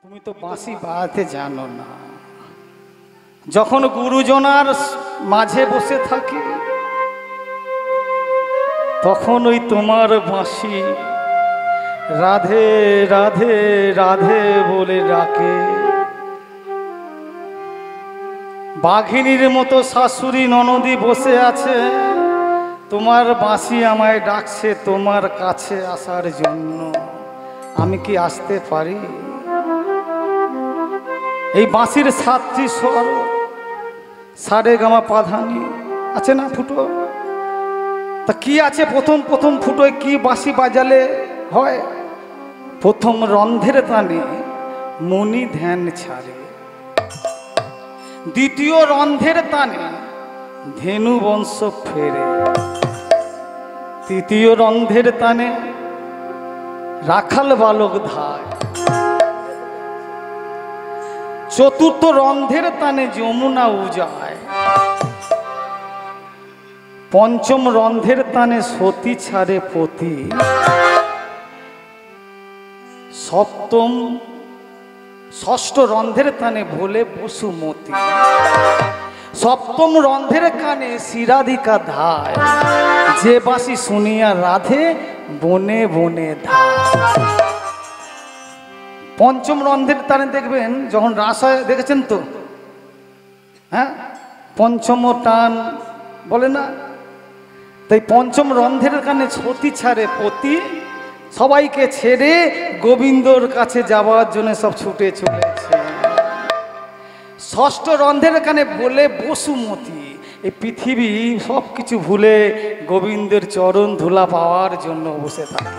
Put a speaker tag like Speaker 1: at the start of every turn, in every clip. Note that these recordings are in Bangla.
Speaker 1: তুমি তো বাঁশি বাজাতে জানো না। যখন গুরুজনার মাঝে বসে থাকি তখন ওই তোমার বাঁশি রাধে রাধে রাধে বলে ডাকে। বাঘিনীর মতো শাশুড়ি ননদি বসে আছে, তোমার বাঁশি আমায় ডাকছে তোমার কাছে আসার জন্য। আমি কি আসতে পারি? এই বাঁশির 7টি স্বর, সারে গামা পাধানি আছে না ফুটো? তা কি আছে প্রথম প্রথম ফুটোয় কি বাঁশি বাজালে হয়? প্রথম রন্ধের তানে মনি ধ্যান ছাড়ে, দ্বিতীয় রন্ধের তানে ধেনু বংশ ফেরে, তৃতীয় রন্ধের তানে রাখাল বালক ধায়, চতুর্থ রন্ধের তানে যমুনা উজায়, পঞ্চম রন্ধের তানে সতী ছাড়ে পতি, ষষ্ঠ রন্ধের তানে ভোলে বসুমতী, সপ্তম রন্ধের কানে শিরাধিকা ধায়, যে বাঁশি শুনিয়া রাধে বনে বনে ধায়। পঞ্চম রন্ধের তানে দেখবেন যখন রাস হয়, দেখেছেন তো? হ্যাঁ, পঞ্চম টান বলে না? তাই পঞ্চম রন্ধের কানে সতী ছাড়ে পতি, সবাইকে ছেড়ে গোবিন্দর কাছে যাওয়ার জন্য সব ছুটে চলেছে। ষষ্ঠ রন্ধের কানে বলে বসুমতী, এই পৃথিবী সব কিছু ভুলে গোবিন্দের চরণ ধুলা পাওয়ার জন্য বসে থাকে।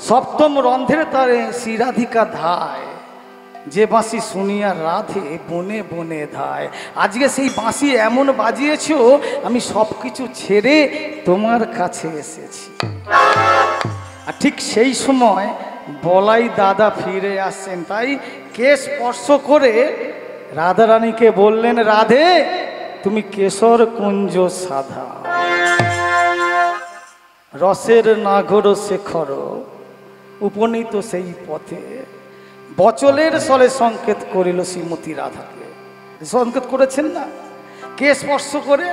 Speaker 1: সপ্তম রন্ধের তারে শিরাধিকা ধায়, যে বাঁশি শুনিয়া রাধে বনে বনে ধায়। আজকে সেই বাঁশি এমন বাজিয়েছ, আমি সব কিছু ছেড়ে তোমার কাছে এসেছি। আর ঠিক সেই সময় বলাই দাদা ফিরে আসছেন, তাই কে স্পর্শ করে রাধারানীকে বললেন, রাধে তুমি কেশর কুঞ্জ সাধা, রসের নাগর শেখর উপনীত সেই পথে। বচলের স্বরে সংকেত করিল শ্রীমতী রাধাকে। সংকেত করেছেন না? কে স্পর্শ করে?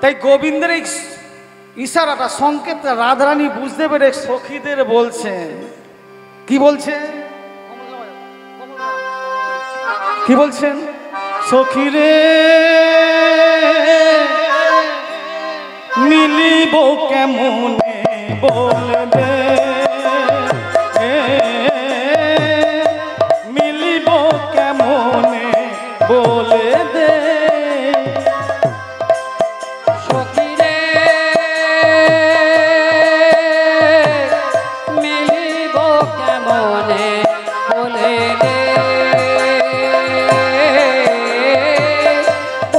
Speaker 1: তাই গোবিন্দের এই ইশারাটা, সংকেতটা রাধারানী বুঝতে পেরে সখীদের বলছেন। কি বলছেন? কি বলছেন? সখীরে মিলিব কেমনে বলবে, মিলিব কেমনে বলে দে।
Speaker 2: সখীরে মিলিব কেমনে বলে দে,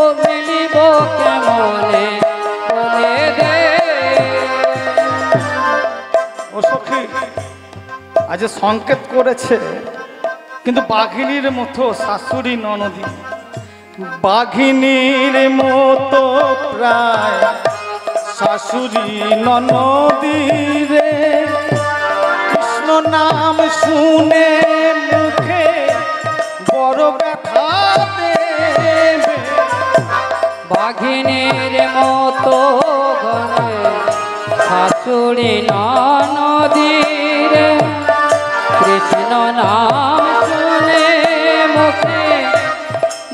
Speaker 2: ও মিলিব কেমনে বলে দে।
Speaker 1: ও সখী, আজ সংকেত করেছে, কিন্তু বাঘিনীর মতো শাশুড়ি ননদী, বাঘিনীর মতো প্রায় শাশুড়ি ননদী রে, কৃষ্ণ নাম শুনে মুখে বড় ব্যথা দেবে।
Speaker 2: বাঘিনীর মতো ঘরে শাশুড়ি ননদীর, কৃষ্ণ নাম শুনে মুখে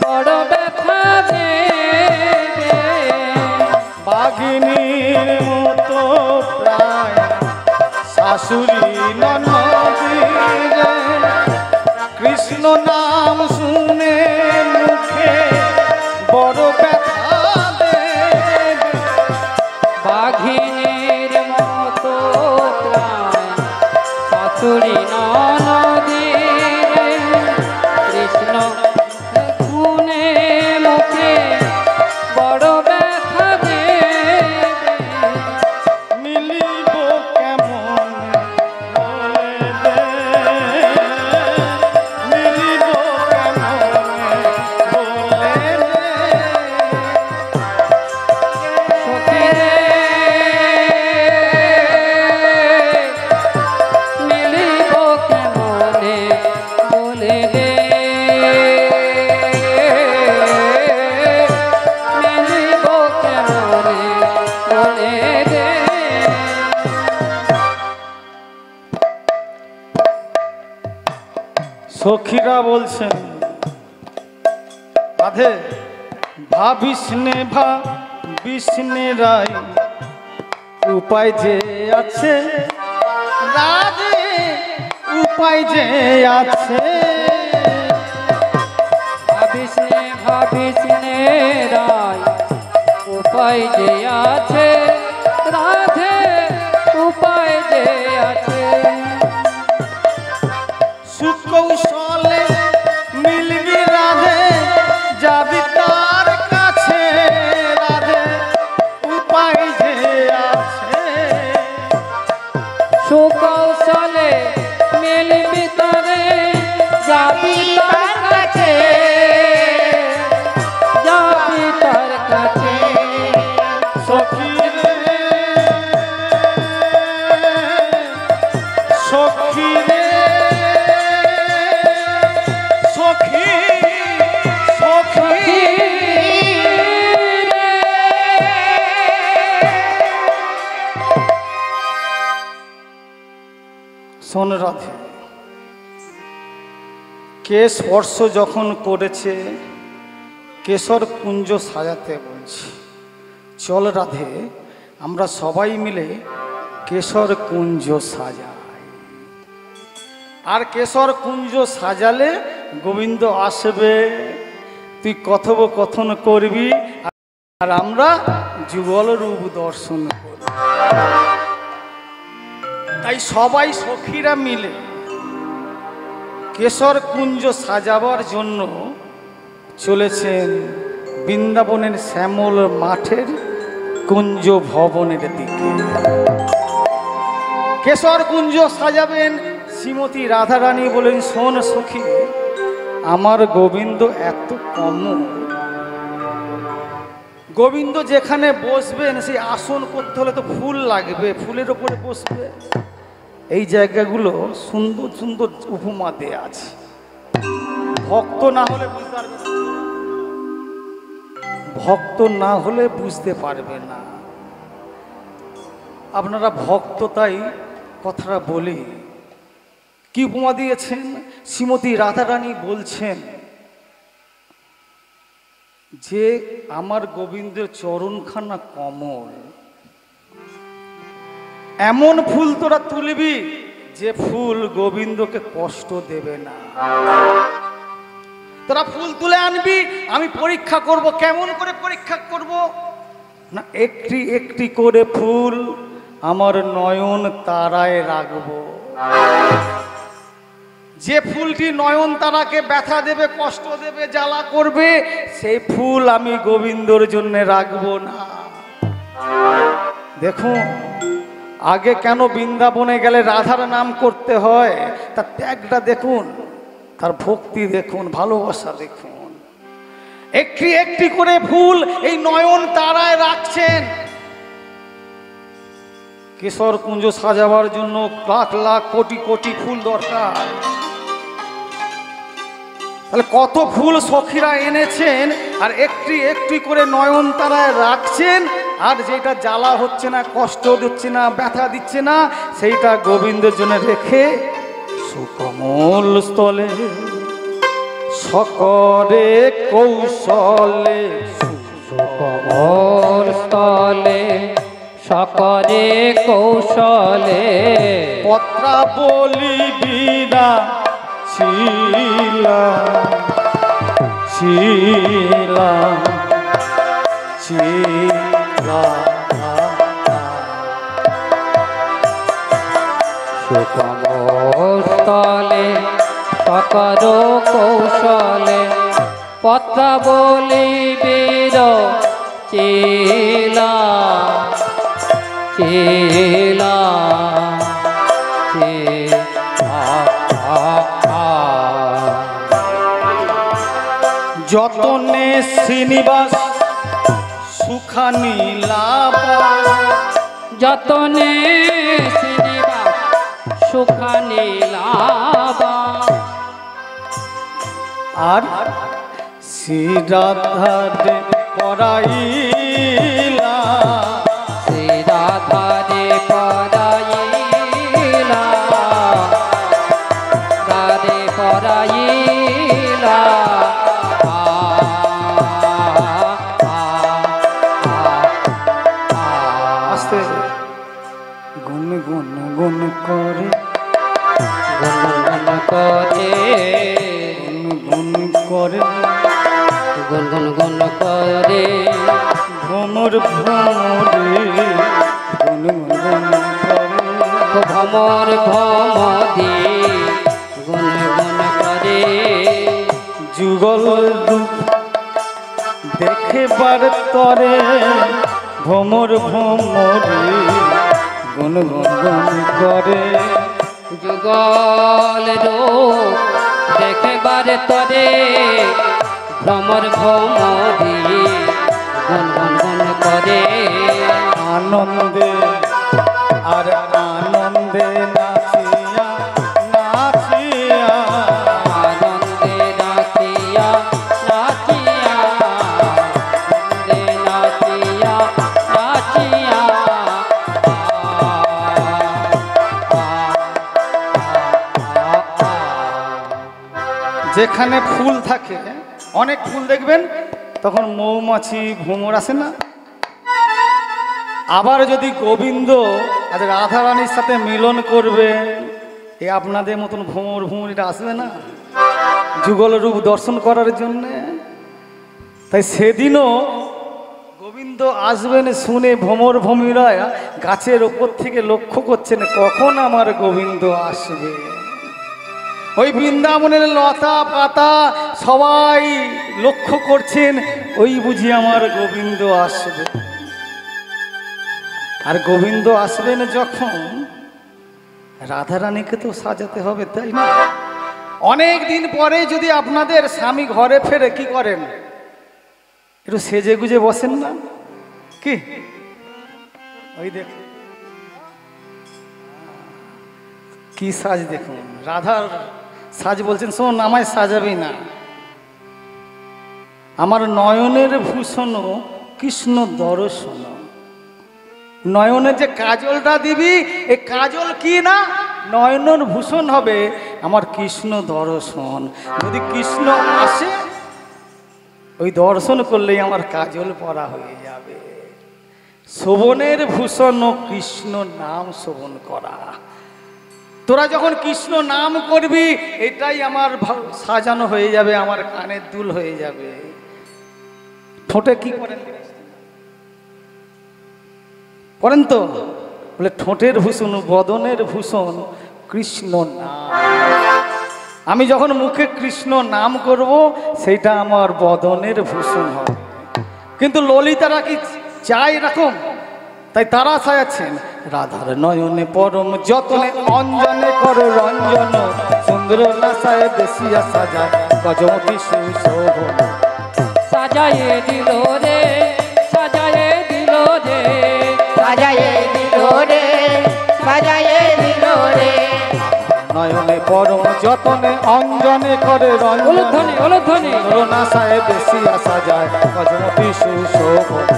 Speaker 2: বড় ব্যথা দেবে।
Speaker 1: বাঘিনীর মতো প্রায় শাশুড়ি ননদী রে, কৃষ্ণ নাম শুনে মুখে বড় ব্যথা দেবে।
Speaker 2: বাঘিনীর মতো প্রায় শাশুড়ি ননদীর, কৃষ্ণ শুনে মুখে বড় ব্যথা দেবে।
Speaker 1: মিলিব কেমন বলে দে, মিলিব কেমন বলে দে।
Speaker 2: সখীরে মিলিব
Speaker 1: সখীরা বলছেন রাধে ভাবিস নে রাই উপায় যে আছে রাধে উপায় যে আছে
Speaker 2: ভাবিস নে রাই উপায় যে আছে রাধে উপায় যে আছে
Speaker 1: সুকৌশলে মিলবি রাধে যাবি তার কাছে রাধে উপায় যে আছে
Speaker 2: সুকৌশলে মিলবি তরে যাবি তার কাছে যাবি তার কাছে
Speaker 1: সখী রে সখী রে সখী সখী শোন রাধে কে স্পর্শ যখন করেছে কেশর কুঞ্জ সাজাতে বলছি চল রাধে আমরা সবাই মিলে কেশর কুঞ্জ সাজাই আর কেশর কুঞ্জ সাজালে গোবিন্দ আসবে তুই কথোপকথন করবি আর আমরা যুগল রূপ দর্শন করব তাই সবাই সখীরা মিলে কেশর কুঞ্জ সাজাবার জন্য চলেছেন বৃন্দাবনের শ্যামল মাঠের কুঞ্জ ভবনের দিকে কেশর কুঞ্জ সাজাবেন শ্রীমতী রাধারানী বলেন শোন সখী আমার গোবিন্দ এত কম গোবিন্দ যেখানে বসবেন সেই আসন করতে হলে তো ফুল লাগবে ফুলের ওপরে বসবে এই জায়গাগুলো সুন্দর সুন্দর উপমা দেয়া আছে ভক্ত না হলে বুঝতে পারবে না ভক্ত না হলে বুঝতে পারবে না আপনারা ভক্ত তাই কথাটা বলি কি উপমা দিয়েছেন শ্রীমতী রাধারানী বলছেন যে আমার গোবিন্দের চরণখানা কমল এমন ফুল তোরা তুলবি যে ফুল গোবিন্দকে কষ্ট দেবে না তোরা ফুল তুলে আনবি আমি পরীক্ষা করব কেমন করে পরীক্ষা করব না একটি একটি করে ফুল আমার নয়ন তারায় রাখবো যে ফুলটি নয়ন তারাকে ব্যথা দেবে কষ্ট দেবে জ্বালা করবে সেই ফুল আমি গোবিন্দর জন্য রাখবো না দেখুন আগে কেন বৃন্দাবনে গেলে রাধার নাম করতে হয় তার ত্যাগটা দেখুন তার ভক্তি দেখুন ভালোবাসা দেখুন একটি একটি করে ফুল এই নয়ন তারায় রাখছেন কেশর কুঞ্জ সাজাবার জন্য লাখ লাখ কোটি কোটি ফুল দরকার তাহলে কত ফুল সখীরা এনেছেন আর একটি একটি করে নয়ন তারায় রাখছেন আর যেটা জ্বালা হচ্ছে না কষ্ট দিচ্ছে না ব্যথা দিচ্ছে না সেইটা গোবিন্দের জন্য রেখে সুকমল স্থলে সকরে কৌশলে
Speaker 2: সুকমল স্থলে সকরে কৌশলে
Speaker 1: পত্রাবলী বিনা ছিলা ছিলা ছিলা
Speaker 2: সুকমস্থলে সকর কৌশলে পত্রাবলী বীর চেলা চেলা
Speaker 1: যতনে শ্রীনিবাস সুখানি লাভ
Speaker 2: যতনে শ্রীনিবাস সুখানি লাভ
Speaker 1: আর শ্রীরাধারে পরাইলা
Speaker 2: শ্রীরাধারে পরাইলা রাধে পরাই করে
Speaker 1: গুনগুন করে
Speaker 2: গুনগুন গুন করে
Speaker 1: ভ্রমর ভ্রমরে গুনগুন করে
Speaker 2: ভ্রমর ভ্রমদে গুনগুন করে
Speaker 1: যুগল রূপ দেখেবার তরে ভ্রমর ভ্রমরে গুনগুন করে
Speaker 2: যুগল রূপ দেখবার তরে ভ্রমর ভ্রমদে গুনগুন গুন করে
Speaker 1: আনন্দে আর আনন্দে নাচিয়া নাচিয়া
Speaker 2: আনন্দে নাচিয়া নাচিয়া আনন্দে নাচিয়া নাচিয়া
Speaker 1: যেখানে ফুল থাকে অনেক ফুল দেখবেন তখন মৌমাছি ভ্রমর আসে না। আবার যদি গোবিন্দ আজ রাধারানীর সাথে মিলন করবে এ আপনাদের মতন ভ্রমর ভ্রমরিটা আসবে না যুগল রূপ দর্শন করার জন্যে। তাই সেদিনও গোবিন্দ আসবেন শুনে ভ্রমর ভ্রমীরা গাছের ওপর থেকে লক্ষ্য করছেন কখন আমার গোবিন্দ আসবে। ওই বৃন্দাবনের লতা পাতা সবাই লক্ষ্য করছেন ওই বুঝি আমার গোবিন্দ আসবে। আর গোবিন্দ আসবেন যখন রাধারানীকে তো সাজাতে হবে, তাই না? অনেক দিন পরে যদি আপনাদের স্বামী ঘরে ফেরে কি করেন? একটু সেজে গুজে বসেন না কি? ওই দেখুন কি সাজ, দেখুন রাধার সাজ। বলছেন শোন আমায় সাজাবি না, আমার নয়নের ভূষণ কৃষ্ণ দর্শন। নয়নের যে কাজলটা দিবি এই কাজল কি না নয়নের ভূষণ হবে আমার কৃষ্ণ দর্শন। যদি কৃষ্ণ আসে ওই দর্শন করলেই আমার কাজল পরা হয়ে যাবে। শোভনের ভূষণ কৃষ্ণ নাম শোভন করা। তোরা যখন কৃষ্ণ নাম করবি এটাই আমার সাজানো হয়ে যাবে, আমার কানের দুল হয়ে যাবে। ঠোঁটে কি করেন করেন তো? বলে ঠোঁটের ভূষণ বদনের ভূষণ কৃষ্ণ নাম। আমি যখন মুখে কৃষ্ণ নাম করব সেইটা আমার বদনের ভূষণ হবে। কিন্তু ললিতারা কি চায় এরকম? তাই তারা সাজাচ্ছেন রাধার নয়নে পরম যতনে অঞ্জনে করো রঞ্জন সুন্দর নাসায় দেশিয়া সাজায় গজমতি সুশোভন।
Speaker 2: সাজায়ে দিল রে সাজায়ে দিল রে সাজায়ে দিল রে সাজায়ে দিল রে
Speaker 1: নয়নে পরম যতনে অঞ্জনে করে রঞ্জন সুন্দর নাসায় দেশিয়া সাজায় গজমতি সুশোভন।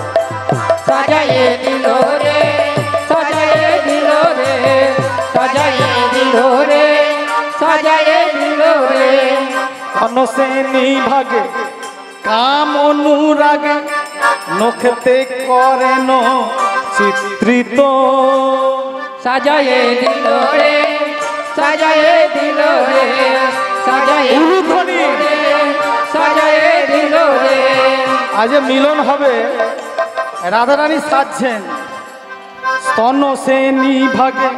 Speaker 2: সাজায়ে দিল রে সাজায়ে দিল রে সাজায়ে দিল রে সাজায়ে দিল রে
Speaker 1: অনসেনি ভাগে কাম অনুরাগে নখেতে করেন চিত্রিত।
Speaker 2: সাজায়ে দিল রে সাজায়ে দিল রে সাজায়ে দিল রে সাজায়ে দিল রে।
Speaker 1: আজ মিলন হবে, রাধারানী সাজছেন স্তন সেনি ভাগে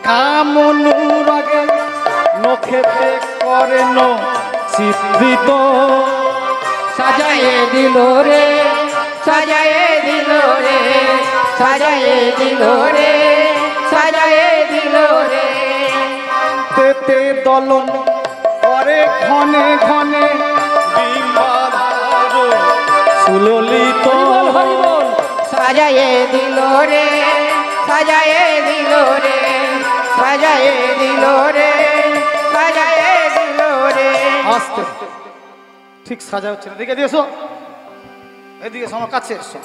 Speaker 1: কাম অনুরাগে নখেতে করেন চিত্রিত।
Speaker 2: সাজায়ে দিল রে সাজায়ে দিল রে সাজায়ে দিল রে সাজায়ে দিল রে।
Speaker 1: তেতে দলন করে ঘনে ঘনে বিমাধার সুললিত।
Speaker 2: সাজায়ে দিল রে সাজায়ে দিল রে সাজায়ে দিল রে সাজায়ে দিল রে।
Speaker 1: আস্তে ঠিক সাজা হচ্ছে না, এদিকে এসো, এদিকে এসো, আমার কাছে এসো।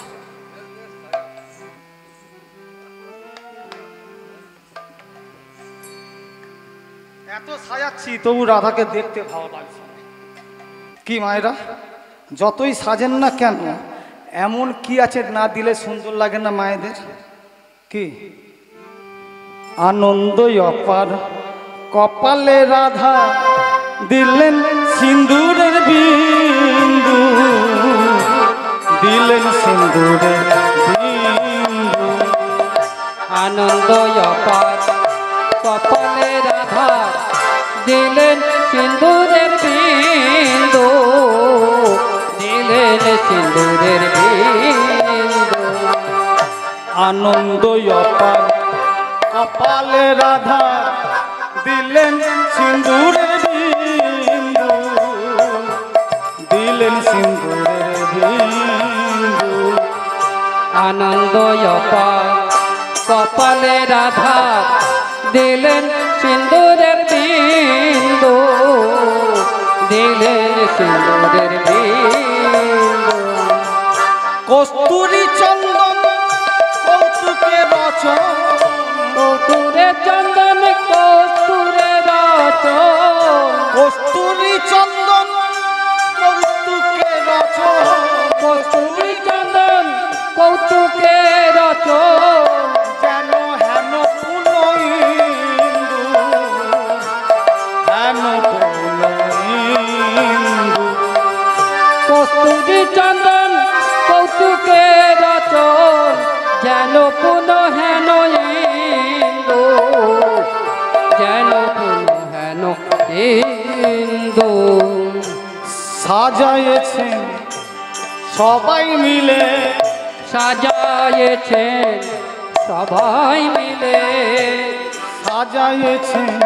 Speaker 1: এত সাজাচ্ছি তবু রাধাকে দেখতে ভালো লাগছে না। কি মায়েরা যতই সাজেন না কেন এমন কি আছে না দিলে সুন্দর লাগে না মায়েদের? কি আনন্দই অপার কপালে রাধা দিলেন সিন্দুরের বিন্দু, দিলেন সিন্দুরের বিন্দু।
Speaker 2: আনন্দ অপার কপালে রাধা দিলেন সিন্দুরের বিন্দু, দিলেন সিন্দুরের বিন্দু।
Speaker 1: আনন্দ অপার কপালে রাধা দিলেন সিন্দুরের বিন্দু, দিলেন সিন্দুরের বিন্দু।
Speaker 2: আনন্দ অপার কপালে রাধা দিলেন সিন্দুরের বিন্দু, দিলেন সিন্দুরের বিন্দু।
Speaker 1: কস্তুরী চন্দন কৌতুকে রচন,
Speaker 2: কস্তুরে চন্দন কস্তুরে রচন,
Speaker 1: কস্তুরী চন্দন কৌতুকে রচন,
Speaker 2: কস্তুরি চন্দন কৌতুকে রচন।
Speaker 1: যেন হেন পুনইন্দু, হেন পুনইন্দু।
Speaker 2: কস্তুরি চন্দন কৌতুকে রচন, যেন পুনঃ হেন ইন্দু, যেন পুনঃ হেন ইন্দু।
Speaker 1: সাজায়েছেন সবাই মিলে,
Speaker 2: সাজায়েছেন সবাই মিলে,
Speaker 1: সাজায়েছেন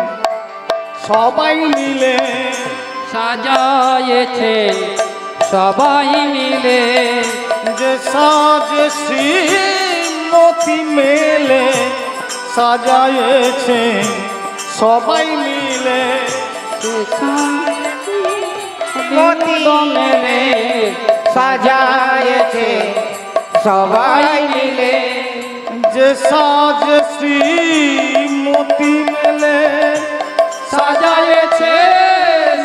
Speaker 1: সবাই মিলে,
Speaker 2: সাজায়েছেন সবাই মিলে।
Speaker 1: যে সাজে শ্রীমতি মেলে, সাজায়েছেন সবাই মিলে,
Speaker 2: মেলে সাজায়েছে সবাই মিলে।
Speaker 1: যে সাজে শ্রীমতি মেলে,
Speaker 2: সাজায়েছে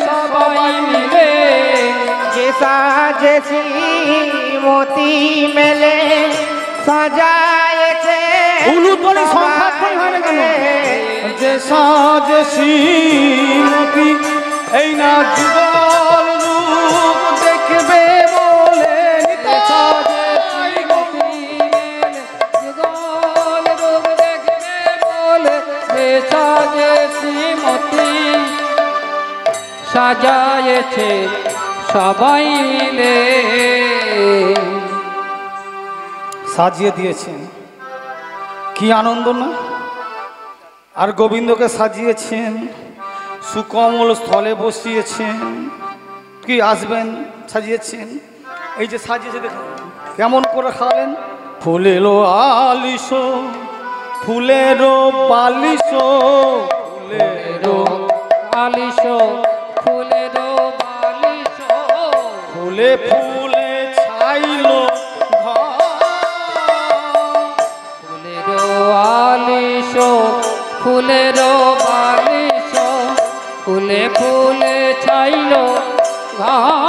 Speaker 2: সবাই মিলে,
Speaker 3: যে সাজে শ্রীমতি মেলে, সাজায়েছে
Speaker 1: উলুধ্বনি সংখ্যাক্ষর হয় না কেন? যে সাজে শ্রীমতি, এই না যুগল রূপ দেখবে বলে,
Speaker 2: সাজে শ্রীমতী মেলে, যুগল রূপ দেখবে বলে। যে সাজে শ্রীমতী সাজায়েছে সবাই মিলে।
Speaker 1: সাজিয়ে দিয়েছেন, কি আনন্দ না। আর গোবিন্দকে সাজিয়েছেন, সুকমল স্থলে বসিয়েছেন। কি আসবেন সাজিয়েছেন, এই যে সাজিয়েছে দেখুন কেমন করে খাওয়ালেন। ফুলেরও আলিশ, ফুলেরও বালিশ, ফুলেরও
Speaker 2: আলিশ, ফুলেরও বালিশ,
Speaker 1: ফুলে ফুলে ছাইল ঘর,
Speaker 2: ফুলেরও আলিশ, ফুলেরও বালিশ, ফুলে ফুলে ছাইল ঘর।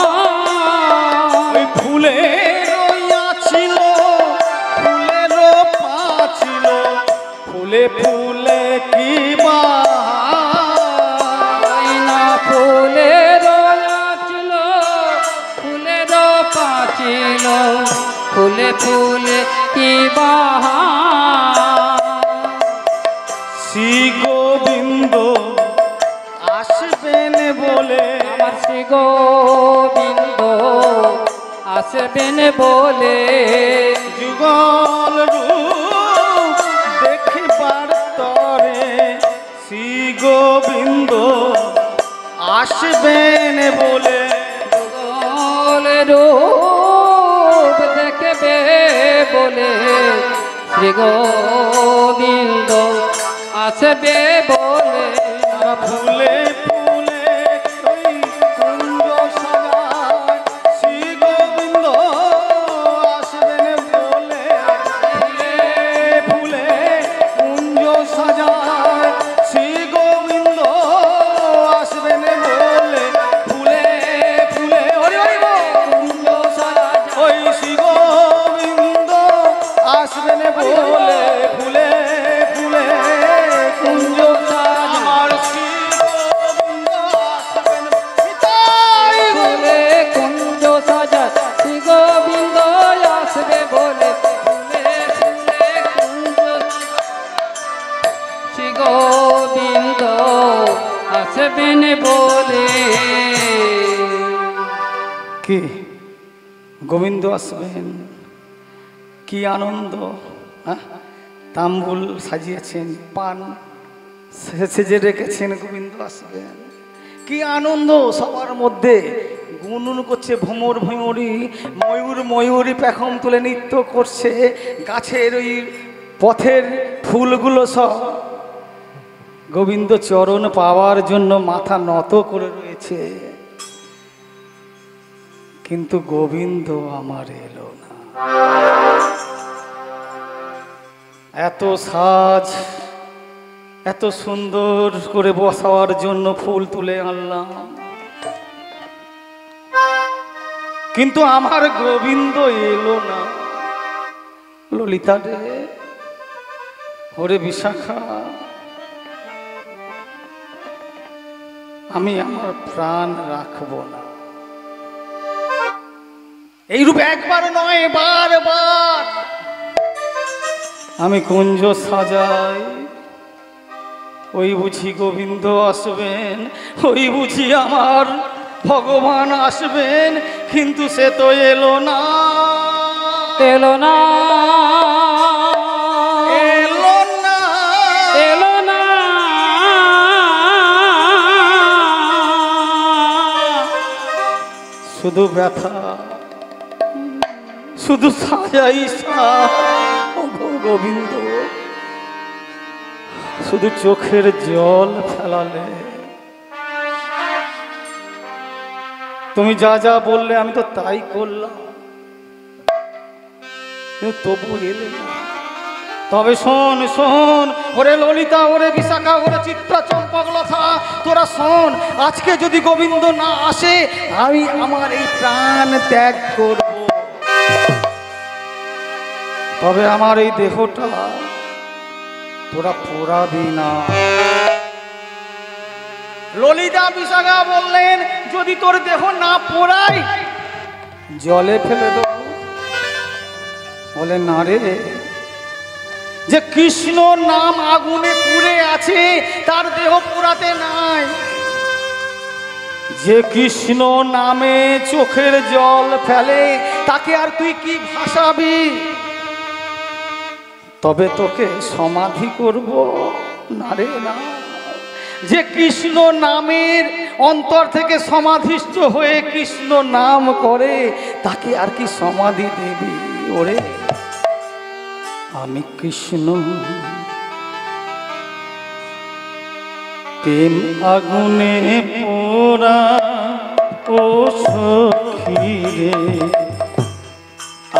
Speaker 1: ওই ফুলের ছিল, ফুলের পাছিল, ফুলে ফুলে কি
Speaker 2: না ফুলের ছিল, ফুলের পাঁচিল, ফুলে ফুলে কি বাহার।
Speaker 1: শ্রী গোবিন্দ আসবেন বলে,
Speaker 2: আমার শ্রী গোবিন্দ আসবেন বলে,
Speaker 1: যুগল রূপ দেখবার তরে শ্রী গোবিন্দ আসবেন বলে।
Speaker 2: যুগল রূপ দেখবে বলে, শ্রী গোবিন্দ আসবে বলে।
Speaker 1: ফুলে ফুলে ওই কুঞ্জ সাজায় শ্রী গোবিন্দ আসবেন বলে। ফুলে ফুলে কুঞ্জ সাজায় শ্রী গোবিন্দ আসবেন বলে। ফুলে ফুলে হরি হরি বল, কুঞ্জ সাজায় ওই শ্রী গোবিন্দ আসবেন বলে। ফুলে ফুলে কুঞ্জ সাজায় আমার শ্রী
Speaker 2: আসবেন বলে।
Speaker 1: কি গোবিন্দ আসবেন, কি আনন্দ! হ্যাঁ, তাম্বুল সাজিয়েছেন, পান সেজে রেখেছেন, গোবিন্দ আসবেন, কি আনন্দ সবার মধ্যে। গুনগুন করছে ভ্রমর ভ্রমরি, ময়ূর ময়ূরী পেখম তুলে নৃত্য করছে, গাছের ওই পথের ফুলগুলো সব গোবিন্দ চরণ পাওয়ার জন্য মাথা নত করে রয়েছে। কিন্তু গোবিন্দ আমার এলো না। এত সাজ, এত সুন্দর করে বসাবার জন্য ফুল তুলে আনলাম, কিন্তু আমার গোবিন্দ এলো না। ললিতা রে, ওরে বিশাখা, আমি আমার প্রাণ রাখবো না। এইরূপ একবার নয়, বারবার আমি কুঞ্জ সাজাই। ওই বুঝি গোবিন্দ আসবেন, ওই বুঝি আমার ভগবান আসবেন, কিন্তু সে তো এলো না,
Speaker 2: এলো না,
Speaker 1: এলো না,
Speaker 2: এলো না।
Speaker 1: শুধু ব্যথা, শুধু সাজাই গোবিন্দ, শুধু চোখের জল ফেলালে। তুমি যা যা বললে আমি তো তাই করলাম, তবু এলে না। তবে শোন শোন, ওরে ললিতা, ওরে বিশাখা, ওরে চিত্রা, চম্পকলতা, তোরা শোন, আজকে যদি গোবিন্দ না আসে আমি আমার এই প্রাণ ত্যাগ করব। তবে আমার এই দেহটা তোরা পোড়াবি না। ললিতা বিশাখা বললেন, যদি তোর দেহ না পোড়াই জলে ফেলে দেব। বলে না রে, যে কৃষ্ণ নাম আগুনে পুড়ে আছে তার দেহ পোড়াতে নাই। যে কৃষ্ণ নামে চোখের জল ফেলে তাকে আর তুই কি ভাসাবি? তবে তোকে সমাধি করব না রে না। যে কৃষ্ণ নামের অন্তর থেকে সমাধিষ্ঠ হয়ে কৃষ্ণ নাম করে তাকে আর কি সমাধি দেবি? ওরে, আমি কৃষ্ণ প্রেম আগুনে পোড়া ও সখী রে,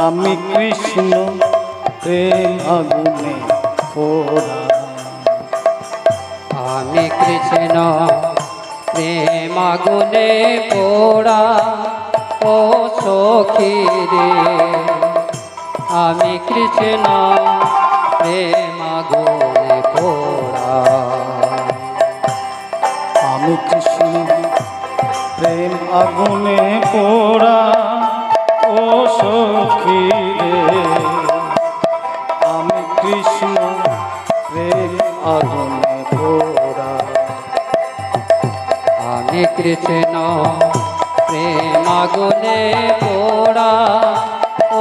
Speaker 1: আমি কৃষ্ণ প্রেম আগুনে পোড়া।
Speaker 2: আমি কৃষ্ণ প্রেম আগুনে পোড়া ও সখী রে, আমি কৃষ্ণ প্রেম আগুনে পোড়া।
Speaker 1: আমি কৃষ্ণ প্রেম আগুনে পোড়া ও সখী রে, আমি কৃষ্ণ প্রেম আগুনে পোড়া।
Speaker 2: আমি কৃষ্ণ প্রেম আগুনে পোড়া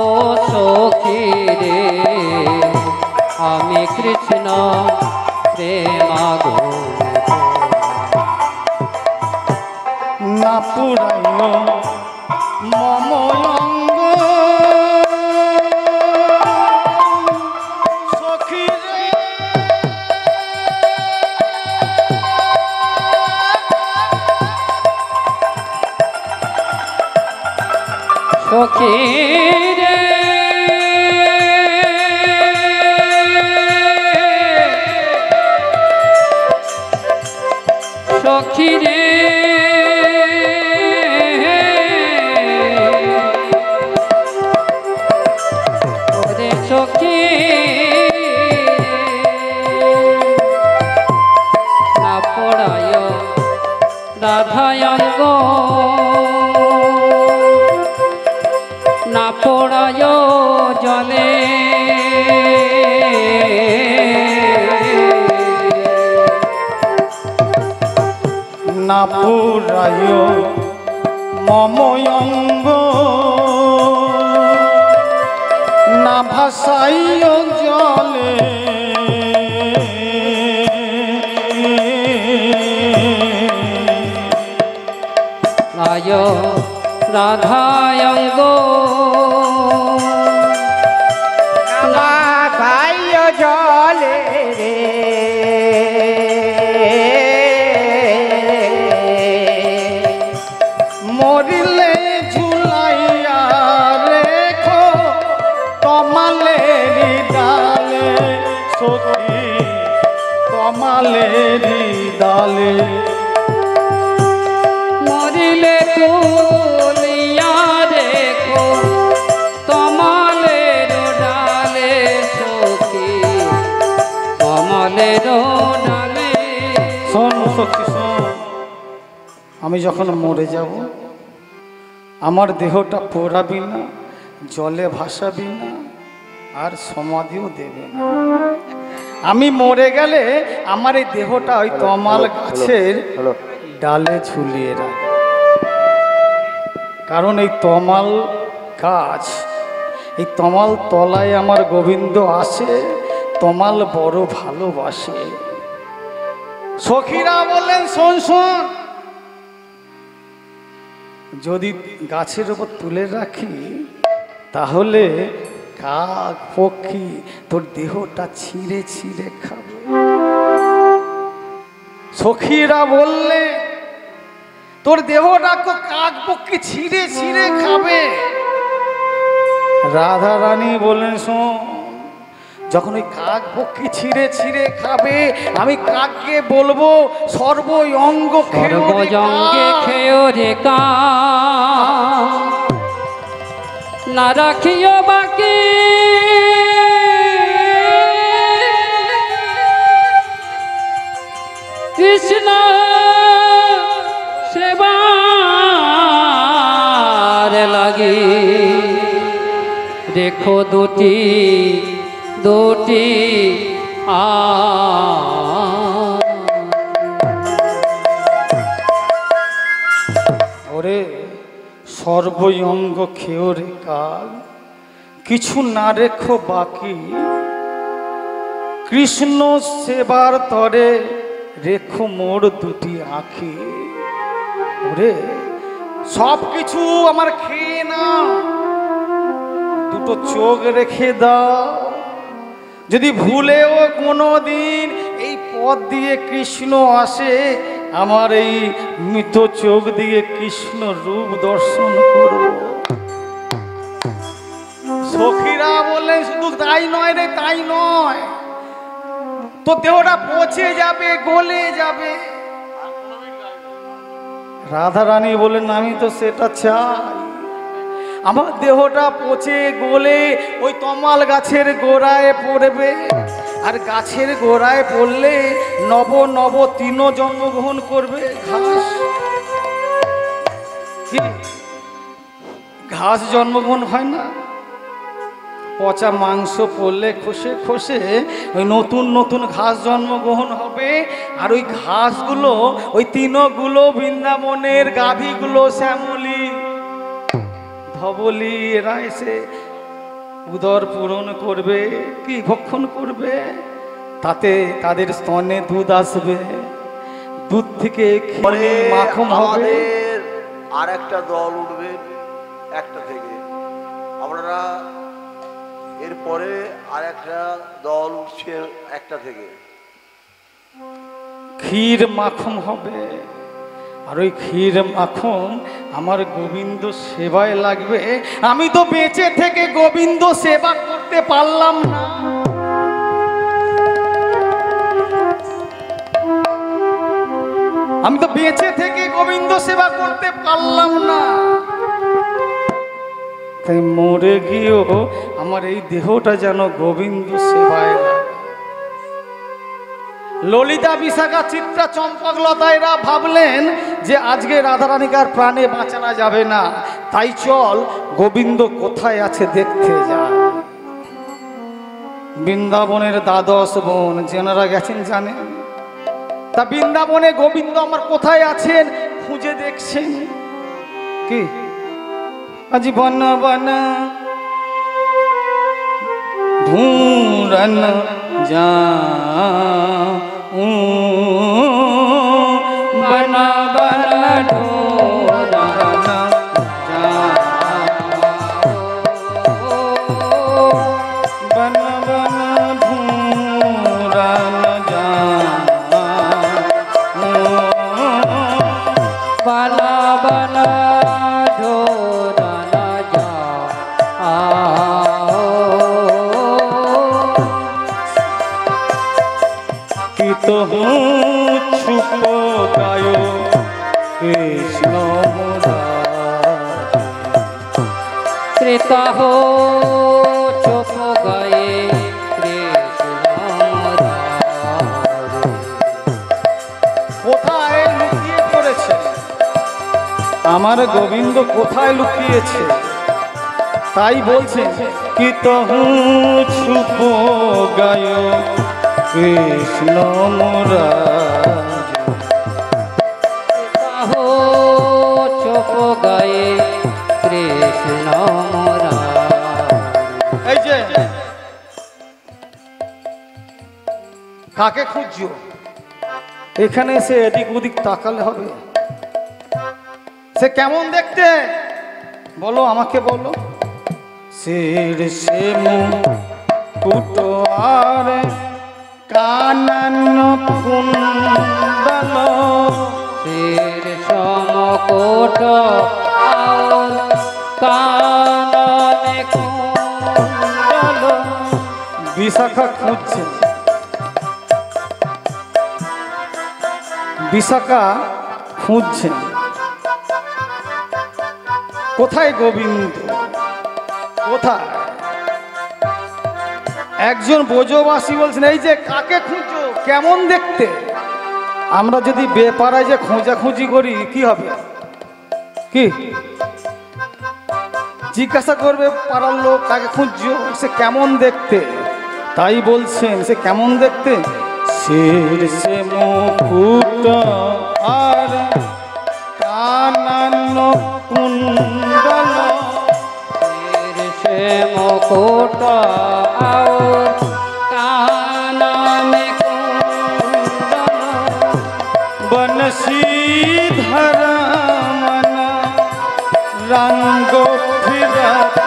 Speaker 2: ও সখী রে, আমি কৃষ্ণ প্রেম আগুনে
Speaker 1: না পুরাইও মম অঙ্গ সখী রে,
Speaker 2: সখী রে, সখী রে, ওরে সখী না পড়ায় রাধায়ঙ্গ, না পড়ায় জলে,
Speaker 1: না পুরায় মময়ঙ্গ না ভাসাইয় জলে
Speaker 2: রায় রাধায়ঙ্গ
Speaker 3: নামাসায় জলে রে
Speaker 1: মরিলে ঝুলাইয়া রেখো তমালেরি ডালে সখী তমালেরি ডালে
Speaker 2: মরিলে তুলিয়া দেখো তমালের ডালে সখী কমলের ডালে।
Speaker 1: শোন সখী শোন, আমি যখন মরে যাব আমার দেহটা পোড়াবি না, জলে ভাসাবি না, আর সমাধিও দেবে না। আমি মরে গেলে আমার এই দেহটা ওই তমাল গাছের ডালে ঝুলিয়ে রাখ, কারণ এই তমাল গাছ, এই তমাল তলায় আমার গোবিন্দ আসে, তমাল বড় ভালোবাসে। সখীরা বললেন শোন শোন, যদি গাছের উপর তুলে রাখি তাহলে কাক পক্ষী তোর দেহটা ছিঁড়ে ছিঁড়ে খাবে। সখীরা বললে তোর দেহটা কাক পক্ষী ছিঁড়ে ছিঁড়ে খাবে। রাধা রানী বললেন শোন, যখন ওই কাক পক্ষী ছিঁড়ে ছিঁড়ে খাবে আমি কাককে বলবো সর্বঙ্গ
Speaker 2: সর্বজঙ্গে খেয় রে কা না রাখিও বাকি কৃষ্ণ সেবার লাগি দেখো দুটি দুটি
Speaker 1: ওরে সর্বঙ্গ খেয় রে কাল কিছু না রেখো বাকি কৃষ্ণ সেবার তরে রেখো মোর দুটি আঁখি। ওরে সব কিছু আমার খেয়ে না, দুটো চোখ রেখে দাও। যদি ভুলেও কোনো দিন এই পথ দিয়ে কৃষ্ণ আসে, আমার এই মৃত চোখ দিয়ে কৃষ্ণ রূপ দর্শন করব। সখীরা বললেন শুধু তাই নয় রে, তাই নয়, তো দেহটা পচে যাবে, গলে যাবে। রাধা রানী বললেন আমি তো সেটা চাই, আমার দেহটা পচে গলে ওই তমাল গাছের গোড়ায় পড়বে, আর গাছের গোড়ায় পড়লে নব নব তৃণ জন্মগ্রহণ করবে। ঘাস কি ঘাস জন্মগ্রহণ হয় না? পচা মাংস পড়লে খসে খসে ওই নতুন নতুন ঘাস জন্মগ্রহণ হবে, আর ওই ঘাসগুলো ওই তৃণগুলো বৃন্দাবনের গাভীগুলো শ্যামলী ধবলি এরা এসে উদর পূরণ করবে, কি ভক্ষণ করবে, তাতে তাদের স্তনে দুধ আসবে, দুধ থেকে মাখন হবে।
Speaker 4: আর একটা দল উঠবে একটা থেকে, আপনারা এরপরে আর একটা দল উঠছে একটা থেকে,
Speaker 1: ক্ষীর মাখন হবে, আর ওই ক্ষীর মাখন আমার গোবিন্দ সেবায় লাগবে। আমি তো বেঁচে থেকে গোবিন্দ সেবা করতে পারলাম না, আমি তো বেঁচে থেকে গোবিন্দ সেবা করতে পারলাম না, তাই মরে গিয়েও আমার এই দেহটা যেন গোবিন্দ সেবায় লাগে। ললিতা বিশাখা চিত্রা চম্পকলতা এরা ভাবলেন যে আজকে রাধারানীকার প্রাণে বাঁচানো যাবে না, তাই চল গোবিন্দ কোথায় আছে দেখতে যায়। বৃন্দাবনের দ্বাদশ বোন যেনারা গেছেন জানেন, তা বৃন্দাবনে গোবিন্দ আমার কোথায় আছেন খুঁজে দেখছেন। কি আজি বন বন ঢুঁড়ন যা
Speaker 2: বন বন ঢুঁড়ন
Speaker 1: বন বন ঢুঁড়ন যা
Speaker 2: বন বন ঢুঁড়ন যা
Speaker 1: कि तो हूँ छुप गायो कृष्ण मुरारी।
Speaker 2: कृत हो चुप गए कृष्ण मुरारी।
Speaker 1: কোথায় লুকিয়ে পড়েছে আমার গোবিন্দ, কোথায় লুকিয়েছে? তাই বলছেন কি তহু ছুপ গায় কৃষ্ণ মুরারি।
Speaker 2: हो चुप गए कृष्ण मुरारी।
Speaker 1: এই যে কাকে খুঁজছো? এখানে এসে এদিক ওদিক তাকালে হবে? সে কেমন দেখতে বলো, আমাকে বলো। শির সে মুকুট আর কানন কুণ্ডল,
Speaker 2: सिर समकोट और कान में कुंडल।
Speaker 1: বিশাখা খুঁজছে, বিশাখা খুঁজছেন কোথায় গোবিন্দ, কোথায়? একজন ব্রজবাসী বলছেন এই যে কাকে খুঁজছো, কেমন দেখতে? আমরা যদি বেপাড়ায় যে খোঁজাখুঁজি করি কি হবে? কি জিজ্ঞাসা করবে পাড়ার লোক কাকে খুঁজছো, সে কেমন দেখতে? তাই বলছেন সে কেমন দেখতে? শির সে মুকুট আর কানন কুণ্ডল,
Speaker 2: सिर से मुकुट और कान में कुंडल।
Speaker 1: बंशीधर मन रंग फिरत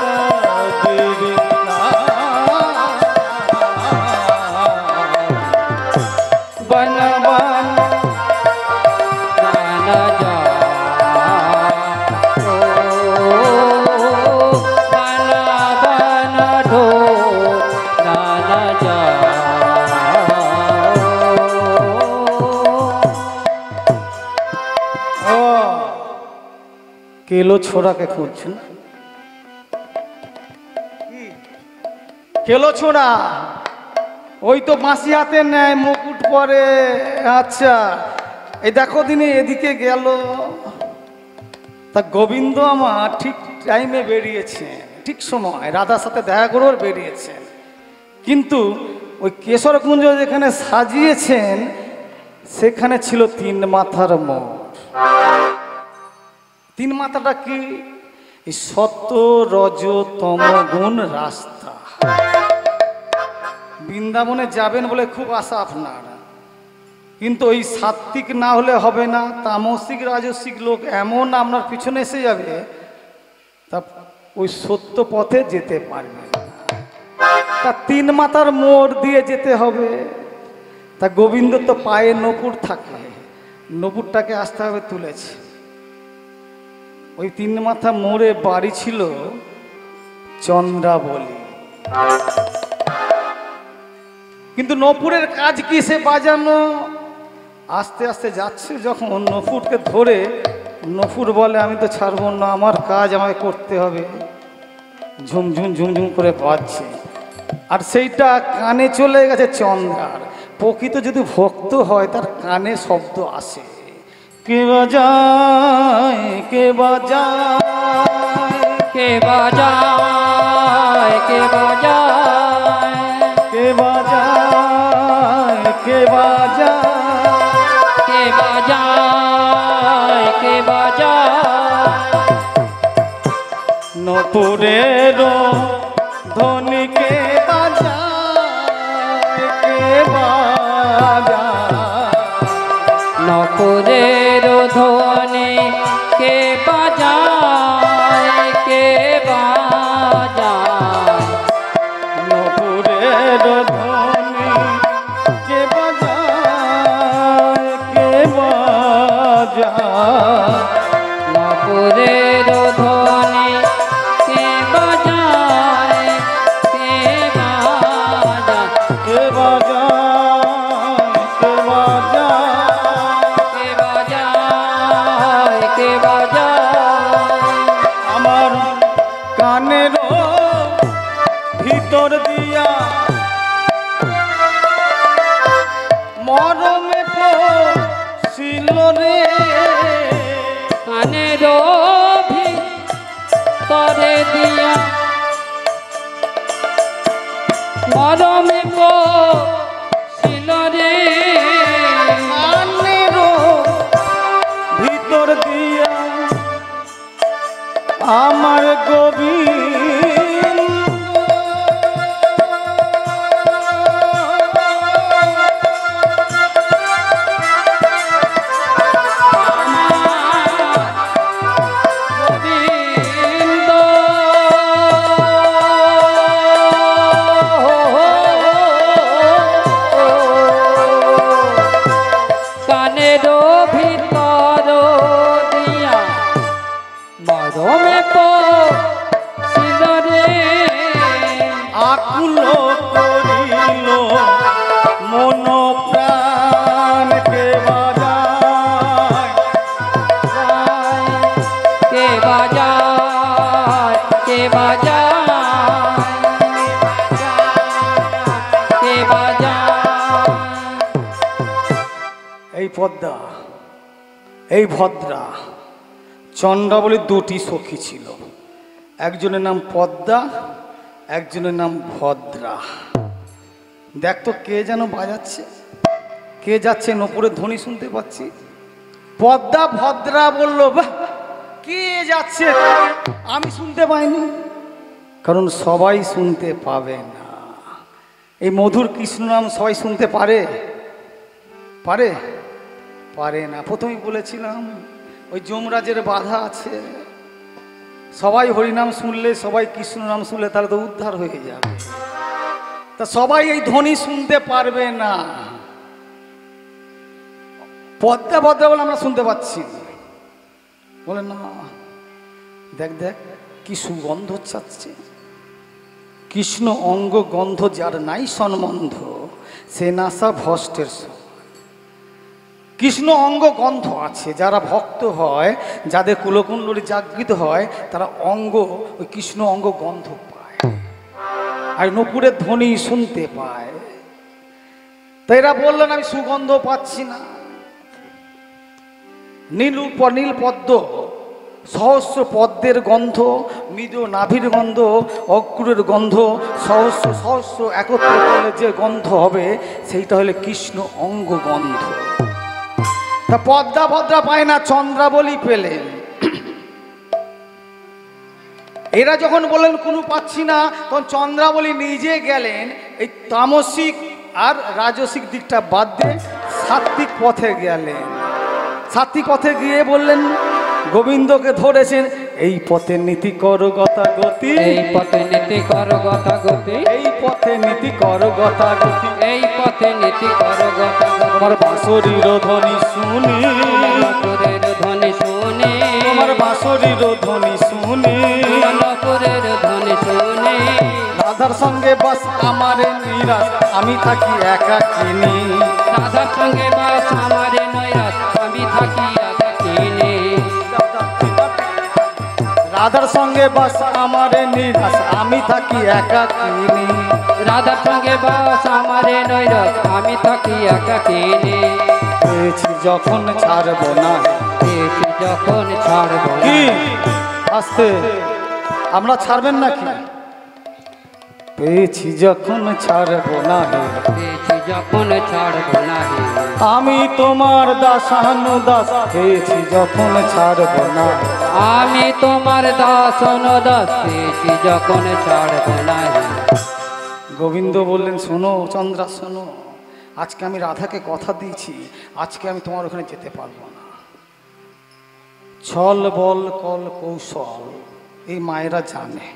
Speaker 1: गिरता, बन बन
Speaker 2: न जा बन बन ढो न जा।
Speaker 1: ও কেলো ছোড়াকে খুঁজছেন? কেলো ছোড়া ওই তো বাঁশি হাতে নেয়, মুকুট পরে। আচ্ছা এই দেখো দিনে এদিকে গেল। তা গোবিন্দ আমার ঠিক টাইমে বেরিয়েছেন, ঠিক সময় রাধার সাথে দেখা করেও বেরিয়েছেন। কিন্তু ওই কেশরকুঞ্জ যেখানে সাজিয়েছেন সেখানে ছিল তিন মাথার মোড়। তিন মাথাটা কি? এই সত্য রজ তম গুণ রাস্তা। বৃন্দাবনে যাবেন বলে খুব আশা আপনার, কিন্তু ওই সাত্বিক না হলে হবে না। তামসিক রাজসিক লোক এমন আপনার পিছনে এসে যাবে, তা ওই সত্য পথে যেতে পারবে না। তা তিন মাথার মোড় দিয়ে যেতে হবে। তা গোবিন্দ তো পায়ে নপুর থাকে, নপুরটাকে আস্তে হবে তুলেছে। ওই তিন মাথা মোড়ে বাড়ি ছিল চন্দ্রাবলী। কিন্তু নপুরের কাজ কি সে বাজানো? আস্তে আস্তে যাচ্ছে যখন নপুরকে ধরে, নপুর বলে আমি তো ছাড়বো না, আমার কাজ আমাকে করতে হবে। ঝুমঝুম ঝুমঝুম করে বাজছে, আর সেইটা কানে চলে গেছে চন্দ্রার। প্রকৃত যদি ভক্ত হয় তার কানে শব্দ আসে, কে বাজায় কে বাজায়
Speaker 2: के बजाए के बजाए
Speaker 1: কে বাজায় কে বাজায়।
Speaker 2: বাজায়
Speaker 1: নপুরের ধ্বনিকে বাজায় কে বাজায়
Speaker 2: নপুরের ধ্বনি কে বাজায় কে বাজায়
Speaker 1: নপুরের ধ্বনি কে বাজায় কে বাজায়
Speaker 2: নপুরের ধ্বনি কে বাজায় কে বাজায়
Speaker 1: কে বাজায় কে বাজায়
Speaker 2: কে বাজায় কে বাজায়
Speaker 1: আমার কানের ভিতর দিয়া মরমে পড়ছিল রে
Speaker 2: কানের ভিতরে দিয়া মরমে পড়ছিল রে
Speaker 1: কানের ভিতর দিয়া আমার
Speaker 2: গোবিন্দ কানের ভিতর দিয়া মরমে পড়ছিল রে
Speaker 1: আকুল করিল মন প্রাণ কে বাজায়
Speaker 2: কে বাজায় কে বাজায় কে বাজায়
Speaker 1: এই পদ্মা এই ভদ্রা চন্দ্রাবলীর দুটি সখী ছিল, একজনের নাম পদ্মা, একজনের নাম ভদ্রা। দেখ তো কে যেন বাজাচ্ছে, কে যাচ্ছে, নপুরের ধ্বনি শুনতে পাচ্ছি। পদ্মা ভদ্রা বলল, বাহ, কে যাচ্ছে, আমি শুনতে পাইনি, কারণ সবাই শুনতে পাবে না। এই মধুর কৃষ্ণ নাম সবাই শুনতে পারে? পারে? পারে না। প্রথমেই বলেছিলাম ওই যমরাজের বাধা আছে। সবাই হরিনাম শুনলে, সবাই কৃষ্ণ নাম শুনলে তাহলে তো উদ্ধার হয়ে যাবে। তা সবাই এই ধ্বনি শুনতে পারবে না। পদ্মা ভদ্রা বলে আমরা শুনতে পাচ্ছি, বলে না, দেখ দেখ কি সুগন্ধ ছাড়ছে। কৃষ্ণ অঙ্গ গন্ধ যার নাই সম্বন্ধ, সে নাসা ভষ্টের। কৃষ্ণ অঙ্গ গন্ধ আছে, যারা ভক্ত হয়, যাদের কুলকুণ্ডলী জাগৃত হয়, তারা অঙ্গ ওই কৃষ্ণ অঙ্গ গন্ধ পায়, আর নপুরের ধ্বনি শুনতে পায়। তো এরা বললেন আমি সুগন্ধ পাচ্ছি না। নীল পদ্ম, সহস্র পদ্মের গন্ধ, মৃদ নাভির গন্ধ, অক্রুরের গন্ধ, সহস্র সহস্র একত্র করলে যে গন্ধ হবে সেইটা হলে কৃষ্ণ অঙ্গ গন্ধ। তা পদ্মা ভদ্রা পায় না, চন্দ্রাবলী পেলেন। এরা যখন বললেন কোনো পাচ্ছি না, তখন চন্দ্রাবলী নিজে গেলেন এই তামসিক আর রাজসিক দিকটা বাদ দিয়ে সাত্বিক পথে গেলেন। সাত্বিক পথে গিয়ে বললেন, গোবিন্দকে ধরেছেন, এই পথে নীতি কর গতাগতি,
Speaker 2: এই পথে নীতি কর গতাগতি,
Speaker 1: এই পথে নীতি কর গতাগতি,
Speaker 2: এই পথে নীতি কর গতাগতি।
Speaker 1: তোমার বাঁশরীর ধ্বনি শুনি,
Speaker 2: নপুরের ধ্বনি শুনি,
Speaker 1: তোমার বাঁশরীর ধ্বনি শুনি,
Speaker 2: নপুরের ধ্বনি শুনি।
Speaker 1: রাধার সঙ্গে বাস আমারে নিরাশ, আমি থাকি একাকিনী।
Speaker 2: রাধার সঙ্গে বাস আমারে নৈরাশ, আমি থাকি একাকিনী।
Speaker 1: রাধার সঙ্গে বাস আমারে নিরাশ, আমি থাকি একাকিনী।
Speaker 2: রাধার সঙ্গে বাস আমারে নৈরাশ, আমি থাকি একাকিনী।
Speaker 1: পেয়েছি যখন ছাড়ব না,
Speaker 2: পেয়েছি যখন ছাড়ব
Speaker 1: কি আসতে আমরা ছাড়বেন নাকি? পেয়েছি যখন ছাড়বো না হে,
Speaker 2: পেয়েছি যখন ছাড়ব না হে,
Speaker 1: আমি তোমার দাসানুদাস পেয়েছি যখন ছাড়বো না হে।
Speaker 2: আমি তোমার দাস অনুদাস পেয়েছি যখন ছাড়ব না হে।
Speaker 1: গোবিন্দ বললেন, শোনো চন্দ্রা শোনো, আজকে আমি রাধাকে কথা দিয়েছি, আজকে আমি তোমার ওখানে যেতে পারবো না। ছল বল কল কৌশল এই মায়েরা জানে।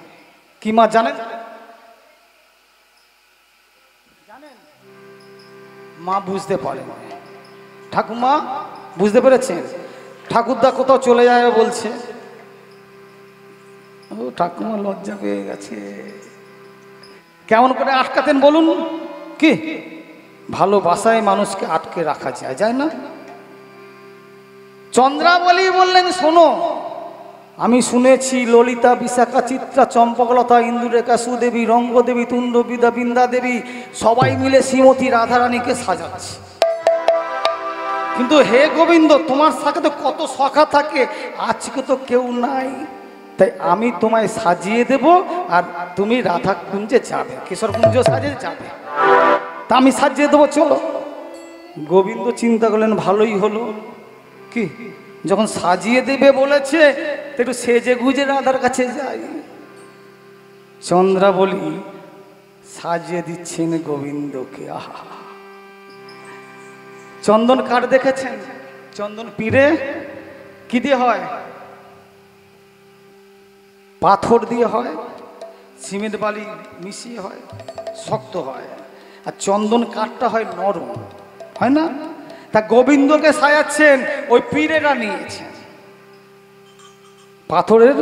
Speaker 1: কি মা জানেন? মা বুঝতে পারেন। ঠাকুমা বুঝতে পেরেছেন? ঠাকুরদা কোথাও চলে যায় বলছে। ও ঠাকুমা লজ্জা পেয়ে গেছে। কেমন করে আটকাতেন বলুন? কি ভালোবাসায় মানুষকে আটকে রাখা যায়, যায় না? চন্দ্রাবলী বললেন, শোনো, আমি শুনেছি ললিতা, বিশাখা, চিত্রা, চম্পকলতা, ইন্দুরেখা, সুদেবী, রঙ্গদেবী, তুণ্ডবিদা, বৃন্দা দেবী সবাই মিলে শ্রীমতী রাধারানীকে সাজাচ্ছে। কিন্তু হে গোবিন্দ, তোমার সাথে তো কত সখা থাকে, আজকে তো কেউ নাই, তাই আমি তোমায় সাজিয়ে দেব আর তুমি রাধা কুঞ্জে যাবে, কিশোর কুঞ্জ সাজিয়ে যাবে, তা আমি সাজিয়ে দেবো, চলো। গোবিন্দ চিন্তা করলেন, ভালোই হলো, কি যখন সাজিয়ে দেবে বলেছে একটু সেজে গুজে রাধার কাছে যাই। চন্দ্রাবলী সাজিয়ে দিচ্ছেন গোবিন্দকে। আহা, চন্দন কাঠ দেখেছেন? চন্দন পিড়ে কি দিয়ে হয়? পাথর দিয়ে হয়, সিমেন্ট বালি মিশিয়ে হয়, শক্ত হয়। আর চন্দন কাঠটা হয় নরম, হয় না? তা গোবিন্দকে সাজাচ্ছেন, ওই পিঁড়েরা নিয়েছেন, পাথরের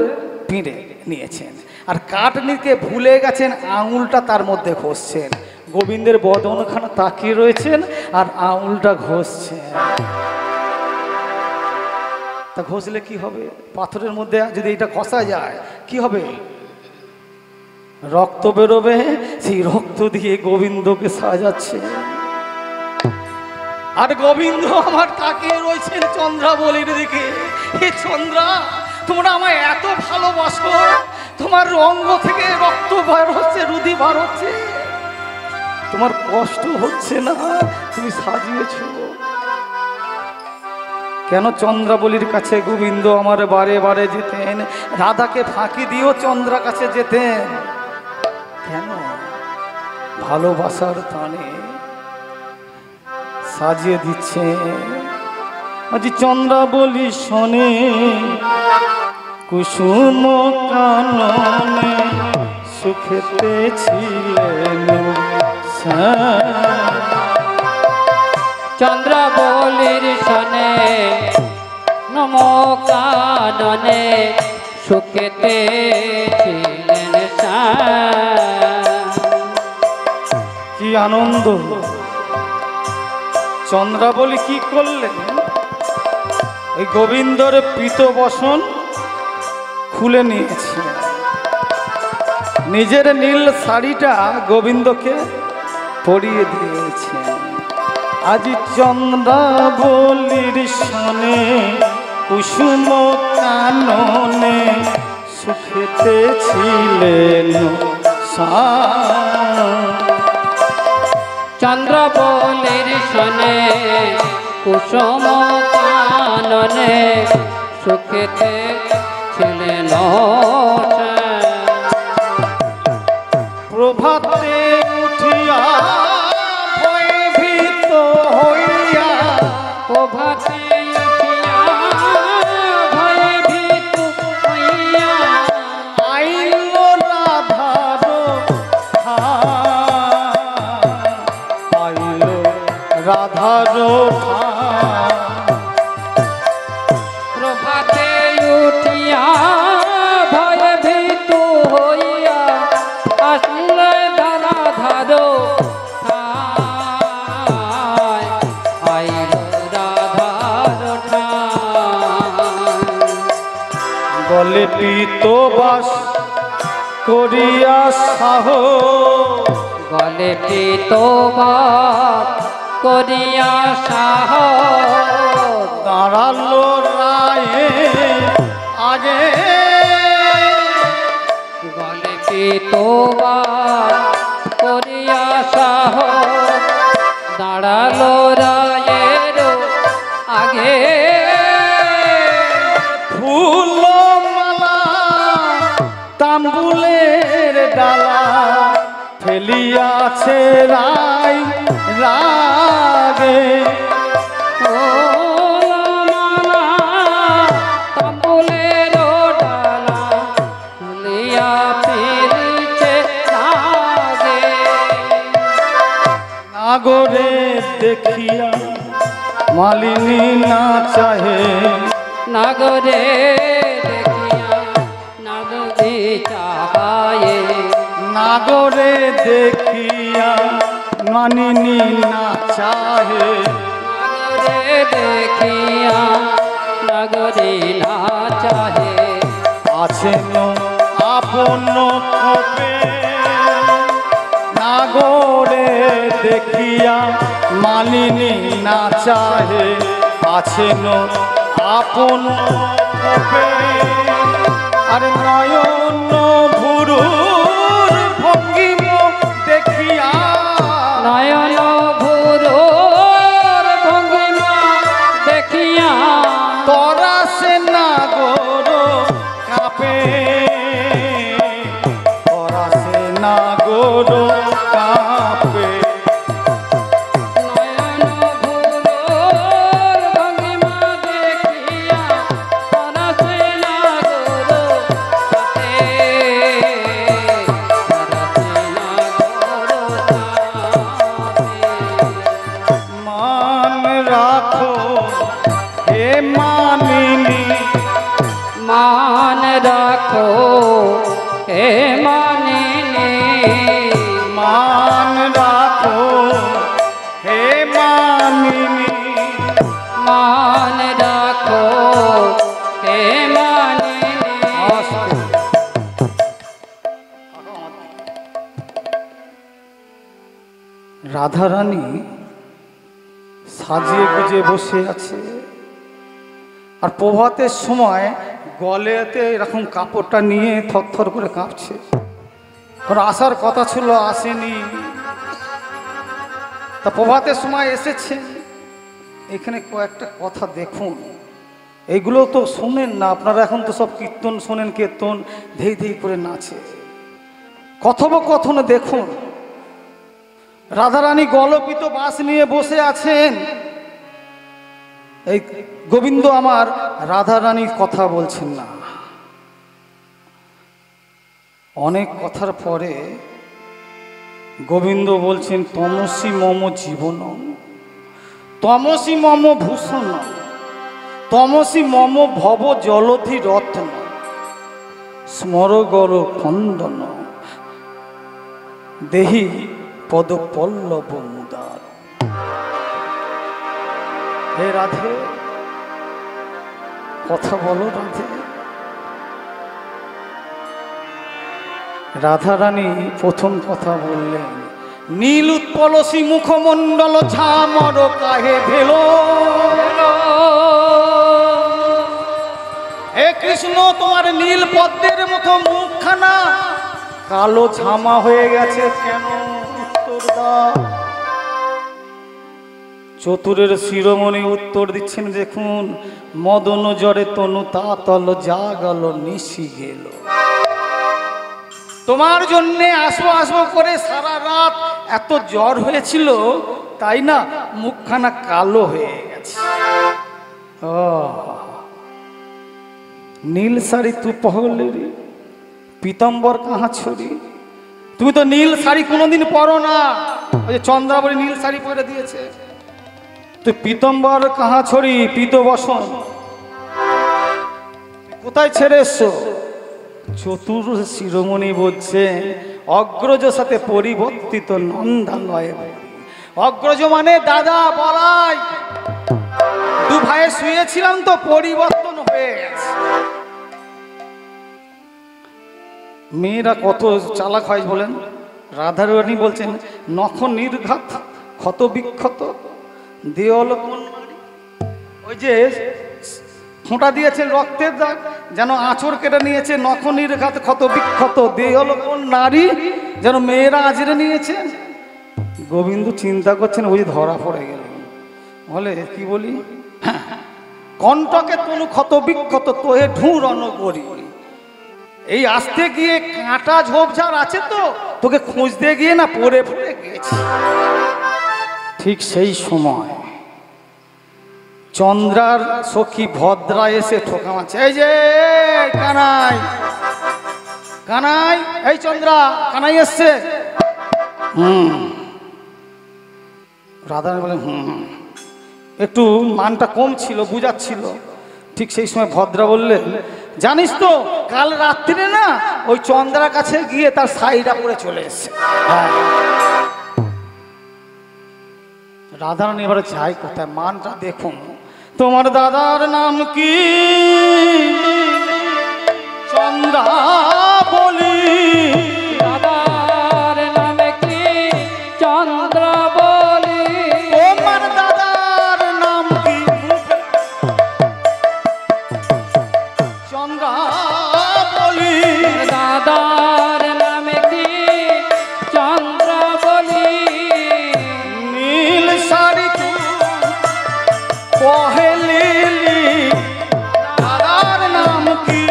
Speaker 1: পিঁড়ে নিয়েছেন, আর কাঠ নিতে ভুলে গেছেন, আঙুলটা তার মধ্যে ঘষছেন। গোবিন্দের বদনখানা তাকিয়ে রয়েছেন আর আঙুলটা ঘষছেন। তা ঘষলে কি হবে? পাথরের মধ্যে যদি এটা ঘষা যায় কি হবে? রক্ত বেরোবে, সেই রক্ত দিয়ে গোবিন্দকে সাজাচ্ছে। আর গোবিন্দ আমার তাকিয়ে রয়েছেন চন্দ্রাবলীর দিকে। হে চন্দ্রা, তোমরা আমায় এত ভালোবাসো, তোমার অঙ্গ থেকে রক্ত বার হচ্ছে, রুধি বার হচ্ছে, তোমার কষ্ট হচ্ছে না, তুমি সাজিয়েছ কেন? চন্দ্রাবলীর কাছে গোবিন্দ আমার বারে বারে যেতেন, রাধাকে ফাঁকি দিয়েও চন্দ্রা কাছে যেতেন, কেন? ভালোবাসার টানে সাজিয়ে দিচ্ছে। আজ চন্দ্রাবলী শোনে কুসুম কাননে সুখেতে ছিলেন।
Speaker 2: চন্দ্রাবলীর শোনে নম কাননে সুখেতে ছিলেন।
Speaker 1: কি আনন্দ! চন্দ্রাবলী কি করলেন? ওই গোবিন্দর পীত বসন খুলে নিয়েছে, নিজের নীল শাড়িটা গোবিন্দকে পরিয়ে দিয়েছে। আজ চন্দ্রাবলীর শোনে কুসুম কাননে সুখেতে ছিলেন।
Speaker 2: চন্দ্রাবলীর শোনে কুসুম কাননে সুখেতে ছিলেন।
Speaker 1: প্রভাতে উঠিয়া ভয়ভীত হইয়া,
Speaker 2: প্রভাতে উঠিয়া ভয়ভীত হইয়া
Speaker 1: আইল রাধার আইল রাধার
Speaker 2: প্রভাতে উঠিয়া ভয়ভীত হইয়া আসলে ধরা ধারো আইল রাধার
Speaker 1: গলে পীতবাস করিয়া সাহ,
Speaker 2: গলে পীতবাস করিয়া সাহ
Speaker 1: দাঁড়ালো রায়ে আগে,
Speaker 2: গলে পীতবাস
Speaker 1: জাম্বুলের ডালা ফেলিয়াছে রাই রাগে।
Speaker 2: ও মালা তাম্বুলের ডালা লিয়া ফেলিছে রাগে।
Speaker 1: নাগরে দেখিয়া মালিনী না চাহে,
Speaker 2: নাগরে দেখিয়া নাগরে চাহায়ে।
Speaker 1: নাগরে দেখিয়া মালিনী না চাহে,
Speaker 2: নাগরে দেখিয়া নাগরে না চাহে।
Speaker 1: আছেন আপন কোপে নাগরে দেখিয়া মালিনী না চাহে, আছেন আপন কোপে। আর নয়ন ভুরুর ভঙ্গিম দেখিয়া,
Speaker 2: নয়ন ভুরোর ভঙ্গিমা দেখিয়া
Speaker 1: তরা সে নাগর কাঁপে, তরা সে নাগর কাঁপে।
Speaker 2: নয়ন ভুরোর ভঙ্গিমা দেখিয়া তরাসে নাগর কাঁপে। তরাসে নাগর কাঁপে।
Speaker 1: মান রাখো হে মানিনী,
Speaker 2: মান রাখো হে মানিনী।
Speaker 1: মান রাখো হে মানিনী।
Speaker 2: মান রাখো হে মানিনী।
Speaker 1: রাধারানী সাজিয়ে গুজে বসে আছে, আর প্রভাতের সময় গলেতে এরকম কাপড়টা নিয়ে থরথর করে কাঁপছে। কারণ আসার কথা ছিল, আসেনি। তা প্রভাতের সময় এসেছে। এখানে কয়েকটা কথা দেখুন, এইগুলো তো শোনেন না আপনারা, এখন তো সব কীর্তন শোনেন, কীর্তন ধেই ধেই করে নাচে। কথোপকথনে দেখুন, রাধারানী গলপিত বাঁশ নিয়ে বসে আছেন। এই গোবিন্দ আমার রাধারানীর কথা বলছেন না। অনেক কথার পরে গোবিন্দ বলছেন, তমসি মম জীবন, তমসি মম ভূষণ, তমসি মম ভব জলধি রত্ন, স্মরগর খন্দন, দেহি পদ পল্লব মুদার। হে রাধে, কথা বলো রাধে। রাধারানী প্রথম কথা বললেন, নীল উৎপলসী মুখমণ্ডল ঝামর কাহে ভেল। হে কৃষ্ণ, তোমার নীল পদ্মের মতো মুখখানা কালো ঝামা হয়ে গেছে কেন? উত্তর দাও। চতুরের শিরোমণি উত্তর দিচ্ছেন, দেখুন, মদন জরে তনু তাতল জাগল নিশি গেল। তোমার জন্যে আসবো আসবো করে সারা রাত এত জ্বর হয়েছিল, তাই না মুখখানা কালো হয়ে গেছে। নীল শাড়ি তু পহলেরি, পীতাম্বর কাহা ছড়ি। তুমি তো নীল শাড়ি কোনোদিন পরো না। ওই যে চন্দ্রাবলী নীল শাড়ি পরে দিয়েছে। তো পীতাম্বর কাহা ছড়ি, পীত বসন কোথায় ছেড়ে এসছো? চতুর শিরোমণি বলছে, অগ্রজ সাথে পরিবর্তিত নন্দালয়। অগ্রজ মানে দাদা বলাই। দু ভাইয়ে শুয়েছিলাম তো পরিবর্তন হয়ে গেছে। মেয়েরা কত চালাক হয় বলেন। রাধারানী বলছেন, নখ নির্ঘাত ক্ষত বিক্ষত দেওয়াল। ওই যে ফোঁটা দিয়েছে রক্তের দাগ, যেন আঁচড় কেটে নিয়েছে। নখ নির্ঘাত ক্ষত বিক্ষত দেওয়াল কোন নারী, যেন মেয়েরা আজরে নিয়েছে। গোবিন্দ চিন্তা করছেন, ওই ধরা পড়ে গেল। বলে কি বলি, কণ্ঠকে তনু ক্ষত বিক্ষত তোহে ঢুঁড়ন করি। এই আসতে গিয়ে কাঁটা ঝোপঝাড় আছে তো, তোকে খুঁজতে গিয়ে না পড়ে পড়ে গেছি। ঠিক সেই সময় চন্দ্রার সখী ভদ্রা এসে ঠোকা মারছে, এই যে কানাই, কানাই, এই চন্দ্রা, কানাই এসছে। রাধারানী বলে একটু মানটা কম ছিল, বুঝাচ্ছিল। ঠিক সেই সময় ভদ্রা বললেন, জানিস তো কাল রাত্রিরে না ওই চন্দ্রার কাছে গিয়ে তার শাড়িটা পরে চলে এসছে। রাধারানী এবারে যাই কোথায়, মানটা দেখুন। তোমার দাদার নাম কি? চন্দ্রা বলি।
Speaker 2: দাদার নামে কি? চন্দ্র বলি।
Speaker 1: তোমার দাদার নাম কি? চন্দ্রা বলি।
Speaker 2: দাদার নামে কি? চন্দ্র বলি।
Speaker 1: নীল শাড়ি পহেলিলি। দাদার নাম কি?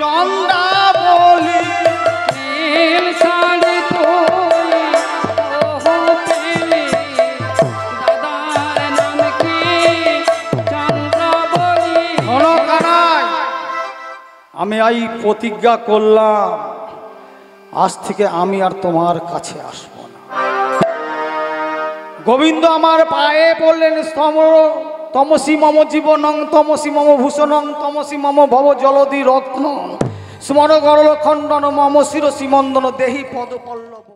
Speaker 1: চন্দ্রা বলি।
Speaker 2: নীল শাড়ি তুই ওহো পেলি। দাদার নাম কি? চন্দ্র বলি।
Speaker 1: শোনো কানাই, আমি এই প্রতিজ্ঞা করলাম, আজ থেকে আমি আর তোমার কাছে আসব না। গোবিন্দ আমার পায়ে বললেন, তমসি মম জীবনং, তমসি মম ভূষণং, তমসি মম ভব জলধি রত্ন, স্মর গরল খণ্ডন মম শিরসি মন্দন দেহি পদ পল্লব।